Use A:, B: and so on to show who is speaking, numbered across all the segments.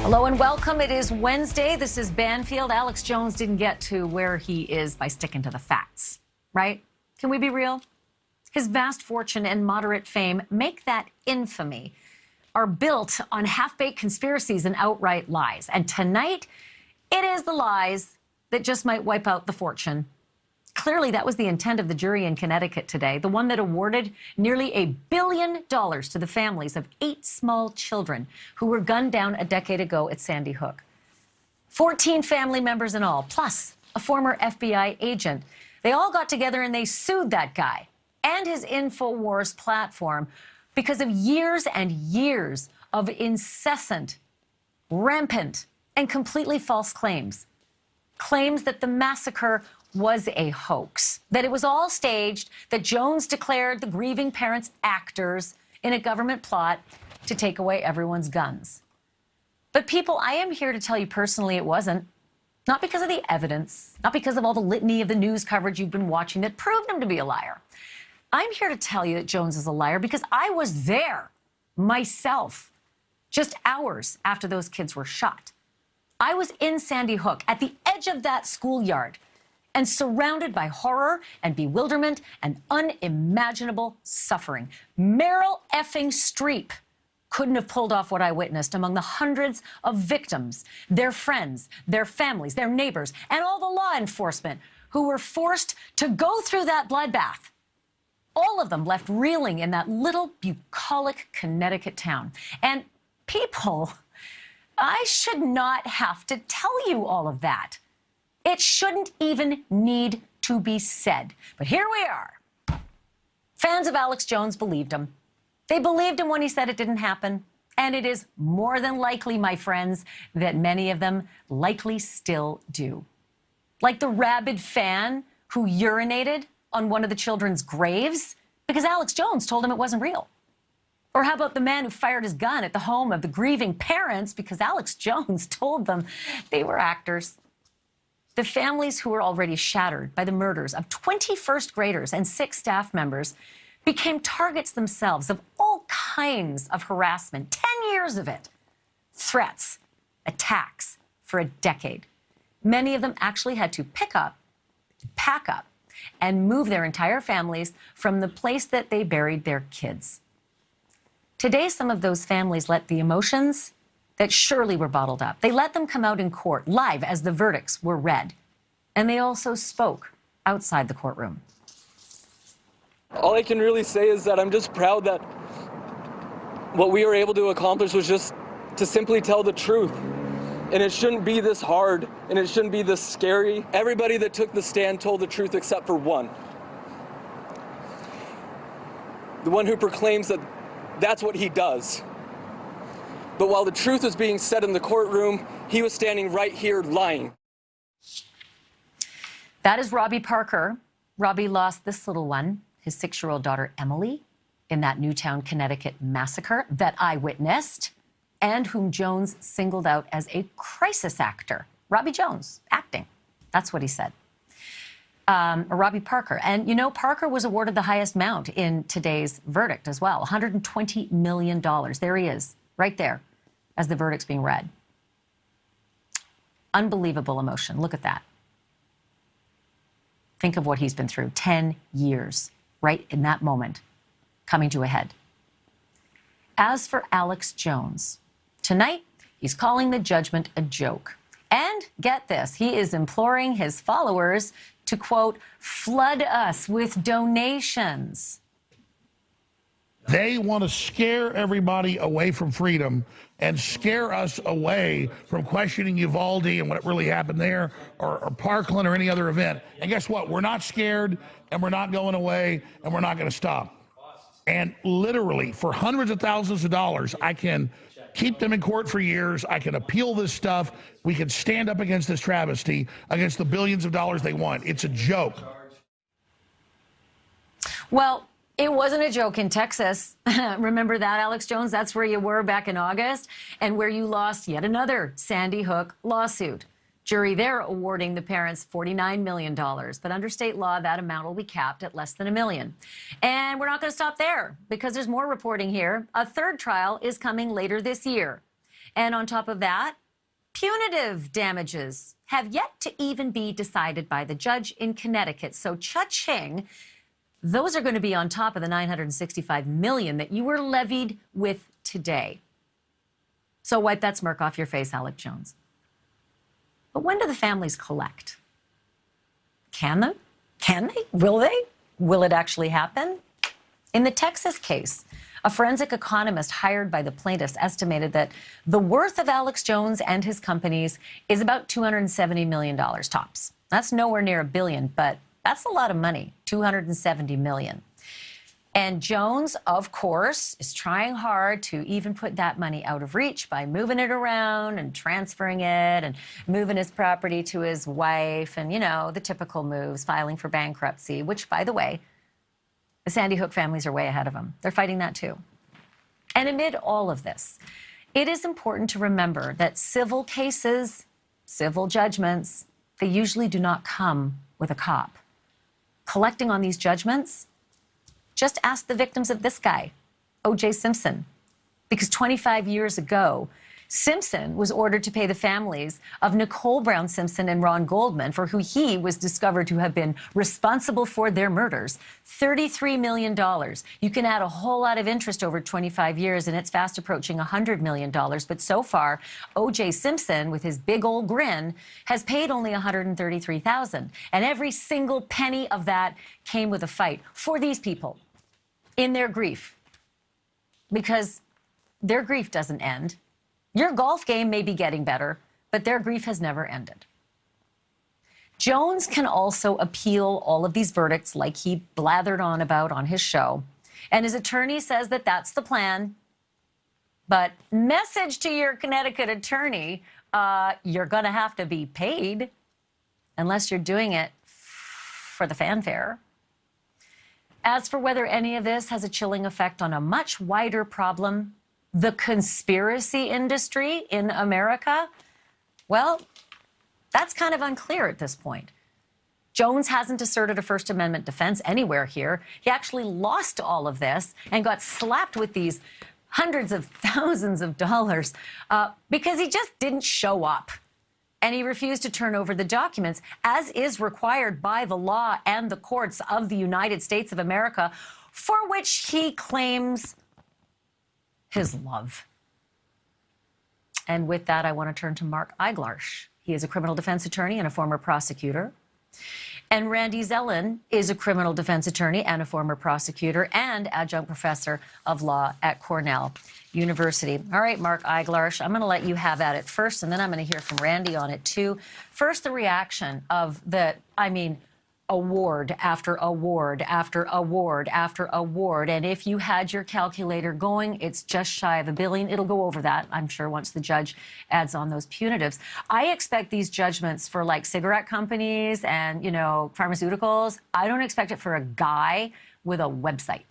A: Hello and welcome. It is Wednesday. This is Banfield. Alex Jones didn't get to where he is by sticking to the facts, right? Can we be real? His vast fortune and moderate fame make that infamy are built on half-baked conspiracies and outright lies. And tonight, it is the lies that just might wipe out the fortune. Clearly, that was the intent of the jury in Connecticut today, the one that awarded nearly $1 billion to the families of 8 small children who were gunned down a decade ago at Sandy Hook. 14 family members in all, plus a former FBI agent. They all got together and they sued that guy and his InfoWars platform because of years and years of incessant, rampant, and completely false claims. Claims that the massacre was a hoax, that it was all staged, that Jones declared the grieving parents actors in a government plot to take away everyone's guns. But people, I am here to tell you personally it wasn't. Not because of the evidence, not because of all the litany of the news coverage you've been watching that proved him to be a liar. I'm here to tell you that Jones is a liar because I was there myself just hours after those kids were shot. I was in Sandy Hook at the edge of that schoolyard and surrounded by horror and bewilderment and unimaginable suffering. Meryl effing Streep couldn't have pulled off what I witnessed among the hundreds of victims, their friends, their families, their neighbors, and all the law enforcement who were forced to go through that bloodbath. All of them left reeling in that little bucolic Connecticut town. And people, I should not have to tell you all of that. It shouldn't even need to be said. But here we are. Fans of Alex Jones believed him. They believed him when he said it didn't happen. And it is more than likely, my friends, that many of them likely still do. Like the rabid fan who urinated on one of the children's graves because Alex Jones told him it wasn't real. Or how about the man who fired his gun at the home of the grieving parents because Alex Jones told them they were actors? The families who were already shattered by the murders of 20 first graders and 6 staff members became targets themselves of all kinds of harassment, 10 years of it, threats, attacks for a decade. Many of them actually had to pick up, pack up, and move their entire families from the place that they buried their kids. Today, some of those families let the emotions that surely were bottled up. They let them come out in court live as the verdicts were read. And they also spoke outside the courtroom.
B: All I can really say is that I'm just proud that what we were able to accomplish was just to simply tell the truth. And it shouldn't be this hard, and it shouldn't be this scary. Everybody that took the stand told the truth except for one. The one who proclaims that that's what he does. But while the truth was being said in the courtroom, he was standing right here lying.
A: That is Robbie Parker. Robbie lost this little one, his 6-year-old daughter, Emily, in that Newtown, Connecticut massacre that I witnessed and whom Jones singled out as a crisis actor. Robbie Jones, acting. That's what he said. Robbie Parker. And, you know, Parker was awarded the highest amount in today's verdict as well, $120 million. There he is. Right there, as the verdict's being read. Unbelievable emotion. Look at that. Think of what he's been through. 10 years, right in that moment, coming to a head. As for Alex Jones, tonight, he's calling the judgment a joke. And get this, he is imploring his followers to, quote, flood us with donations.
C: They want to scare everybody away from freedom and scare us away from questioning Uvalde and what really happened there, or Parkland or any other event. And guess what? We're not scared, and we're not going away, and we're not going to stop. And literally, for hundreds of thousands of dollars, I can keep them in court for years. I can appeal this stuff. We can stand up against this travesty, against the billions of dollars they want. It's a joke.
A: Well, it wasn't a joke in Texas. Remember that, Alex Jones? That's where you were back in August and where you lost yet another Sandy Hook lawsuit. Jury there awarding the parents $49 million. But under state law, that amount will be capped at less than $1 million. And we're not going to stop there because there's more reporting here. A third trial is coming later this year. And on top of that, punitive damages have yet to even be decided by the judge in Connecticut. So cha-ching, those are going to be on top of the $965 million that you were levied with today. So wipe that smirk off your face, Alex Jones. But when do the families collect? Can they? Can they? Will they? Will it actually happen? In the Texas case, a forensic economist hired by the plaintiffs estimated that the worth of Alex Jones and his companies is about $270 million tops. That's nowhere near $1 billion, but that's a lot of money, $270 million. And Jones, of course, is trying hard to even put that money out of reach by moving it around and transferring it and moving his property to his wife and, you know, the typical moves, filing for bankruptcy, which, by the way, the Sandy Hook families are way ahead of him. They're fighting that too. And amid all of this, it is important to remember that civil cases, civil judgments, they usually do not come with a cop. Collecting on these judgments, just ask the victims of this guy, O.J. Simpson, because 25 years ago, Simpson was ordered to pay the families of Nicole Brown Simpson and Ron Goldman, for who he was discovered to have been responsible for their murders, $33 million. You can add a whole lot of interest over 25 years, and it's fast approaching $100 million. But so far, O.J. Simpson, with his big old grin, has paid only $133,000. And every single penny of that came with a fight for these people in their grief, because their grief doesn't end. Your golf game may be getting better, but their grief has never ended. Jones can also appeal all of these verdicts like he blathered on about on his show. And his attorney says that that's the plan. But message to your Connecticut attorney, you're going to have to be paid unless you're doing it for the fanfare. As for whether any of this has a chilling effect on a much wider problem, the conspiracy industry in America, well, that's kind of unclear at this point. Jones hasn't asserted a First Amendment defense anywhere here. He actually lost all of this and got slapped with these hundreds of thousands of dollars because he just didn't show up. And he refused to turn over the documents, as is required by the law and the courts of the United States of America, for which he claims his love. And with that, I want to turn to Mark Eiglarsh. He is a criminal defense attorney and a former prosecutor. And Randy Zelin is a criminal defense attorney and a former prosecutor and adjunct professor of law at Cornell University. All right, Mark Eiglarsh, I'm going to let you have at it first, and then I'm going to hear from Randy on it too. First, the reaction of the, award after award after award after award. And if you had your calculator going, it's just shy of $1 billion. It'll go over that, I'm sure, once the judge adds on those punitives. I expect these judgments for like cigarette companies and, you know, pharmaceuticals. I don't expect it for a guy with a website.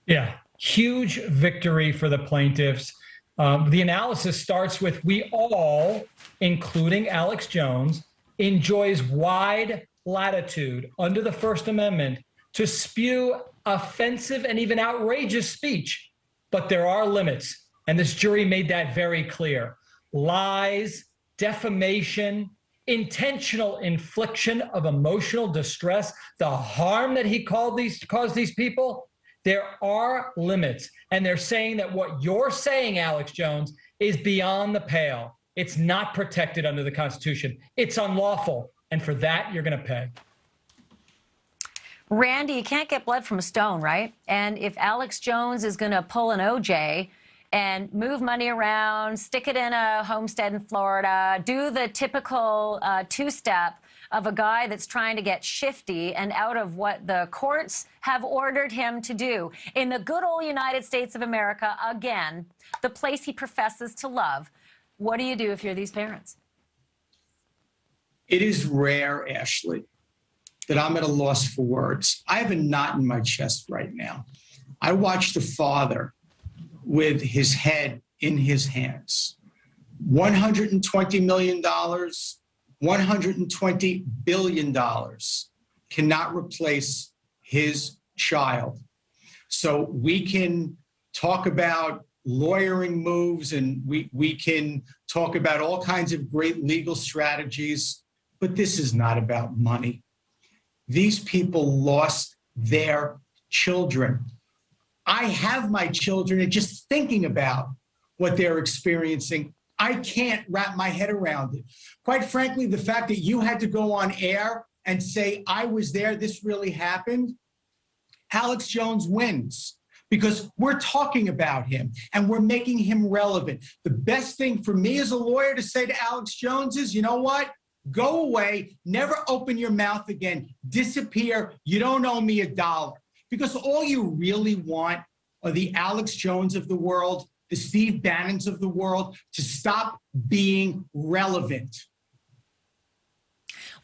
D: Yeah, huge victory for the plaintiffs. The analysis starts with we all, including Alex Jones, enjoys wide latitude under the First Amendment to spew offensive and even outrageous speech. But there are limits, and this jury made that very clear. Lies, defamation, intentional infliction of emotional distress, the harm that he caused these people, there are limits. And they're saying that what you're saying, Alex Jones, is beyond the pale. It's not protected under the Constitution. It's unlawful. And for that, you're going to pay.
A: Randy, you can't get blood from a stone, right? And if Alex Jones is going to pull an OJ and move money around, stick it in a homestead in Florida, do the typical two-step of a guy that's trying to get shifty and out of what the courts have ordered him to do in the good old United States of America, again, the place he professes to love, what do you do if you're these parents?
E: It is rare, Ashleigh, that I'm at a loss for words. I have a knot in my chest right now. I watched a father with his head in his hands. $120 million, $120 billion cannot replace his child. So we can talk about lawyering moves, and we can talk about all kinds of great legal strategies, but this is not about money. These people lost their children. I have my children, and just thinking about what they're experiencing, I can't wrap my head around it. Quite frankly, the fact that you had to go on air and say, I was there, this really happened, Alex Jones wins, because we're talking about him and we're making him relevant. The best thing for me as a lawyer to say to Alex Jones is, you know what? Go away, never open your mouth again, disappear, you don't owe me $1. Because all you really want are the Alex Jones of the world, the Steve Bannons of the world, to stop being relevant.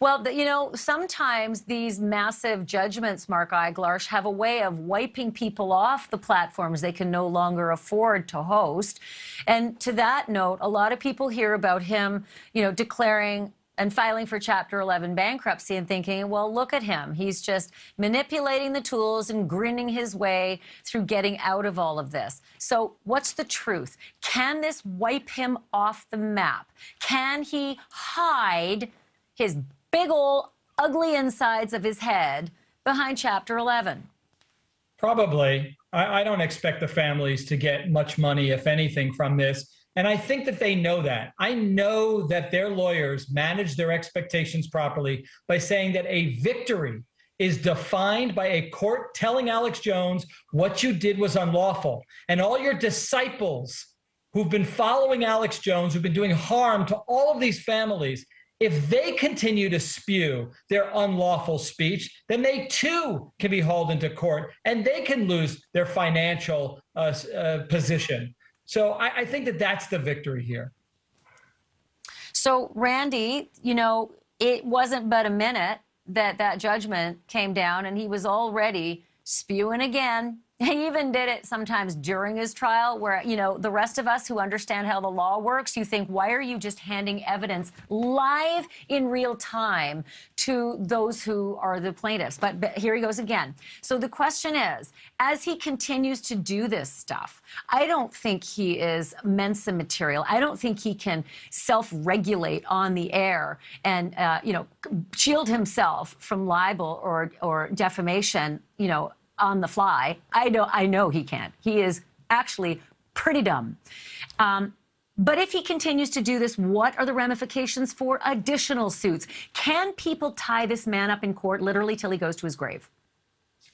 A: Well, you know, sometimes these massive judgments, Mark Eiglarsh, have a way of wiping people off the platforms they can no longer afford to host. And to that note, a lot of people hear about him, you know, declaring and filing for Chapter 11 bankruptcy and thinking, well, look at him. He's just manipulating the tools and grinning his way through getting out of all of this. So what's the truth? Can this wipe him off the map? Can he hide his big old ugly insides of his head behind Chapter 11?
D: Probably. I don't expect the families to get much money, if anything, from this. And I think that they know that. I know that their lawyers manage their expectations properly by saying that a victory is defined by a court telling Alex Jones what you did was unlawful. And all your disciples who've been following Alex Jones, who've been doing harm to all of these families, if they continue to spew their unlawful speech, then they too can be hauled into court and they can lose their financial position. So I think that that's the victory here.
A: So, Randy, you know, it wasn't but a minute that that judgment came down and he was already spewing again. He even did it sometimes during his trial where, you know, the rest of us who understand how the law works, you think, why are you just handing evidence live in real time to those who are the plaintiffs? But here he goes again. So the question is, as he continues to do this stuff, I don't think he is Mensa material. I don't think he can self-regulate on the air and, you know, shield himself from libel or defamation, you know, on the fly. I know he can't. He is actually pretty dumb. But if he continues to do this, what are the ramifications for additional suits? Can people tie this man up in court literally till he goes to his grave?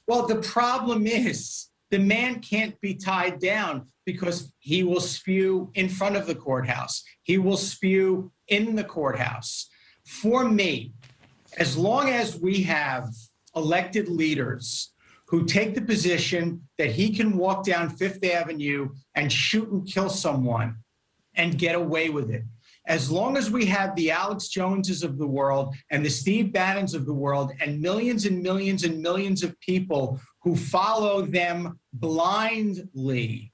E: Well, the problem is the man can't be tied down because he will spew in front of the courthouse. He will spew in the courthouse. For me, as long as we have elected leaders who take the position that he can walk down Fifth Avenue and shoot and kill someone and get away with it. As long as we have the Alex Joneses of the world and the Steve Bannons of the world and millions and millions and millions of people who follow them blindly,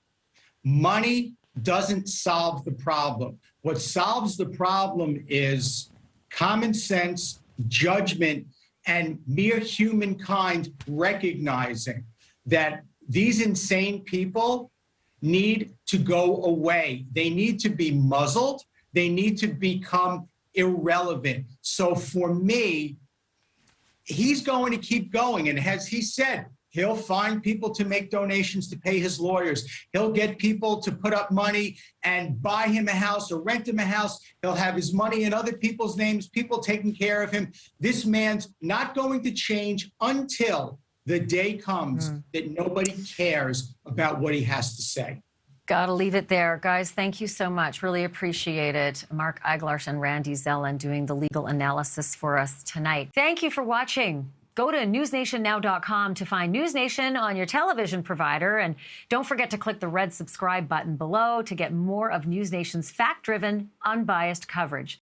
E: money doesn't solve the problem. What solves the problem is common sense, judgment, and mere humankind recognizing that these insane people need to go away. They need to be muzzled. They need to become irrelevant. So for me, he's going to keep going. And as he said, he'll find people to make donations to pay his lawyers. He'll get people to put up money and buy him a house or rent him a house. He'll have his money in other people's names, people taking care of him. This man's not going to change until the day comes that nobody cares about what he has to say.
A: Got to leave it there. Guys, thank you so much. Really appreciate it. Mark Eiglarsh and Randy Zelin doing the legal analysis for us tonight. Thank you for watching. Go to newsnationnow.com to find NewsNation on your television provider. And don't forget to click the red subscribe button below to get more of NewsNation's fact-driven, unbiased coverage.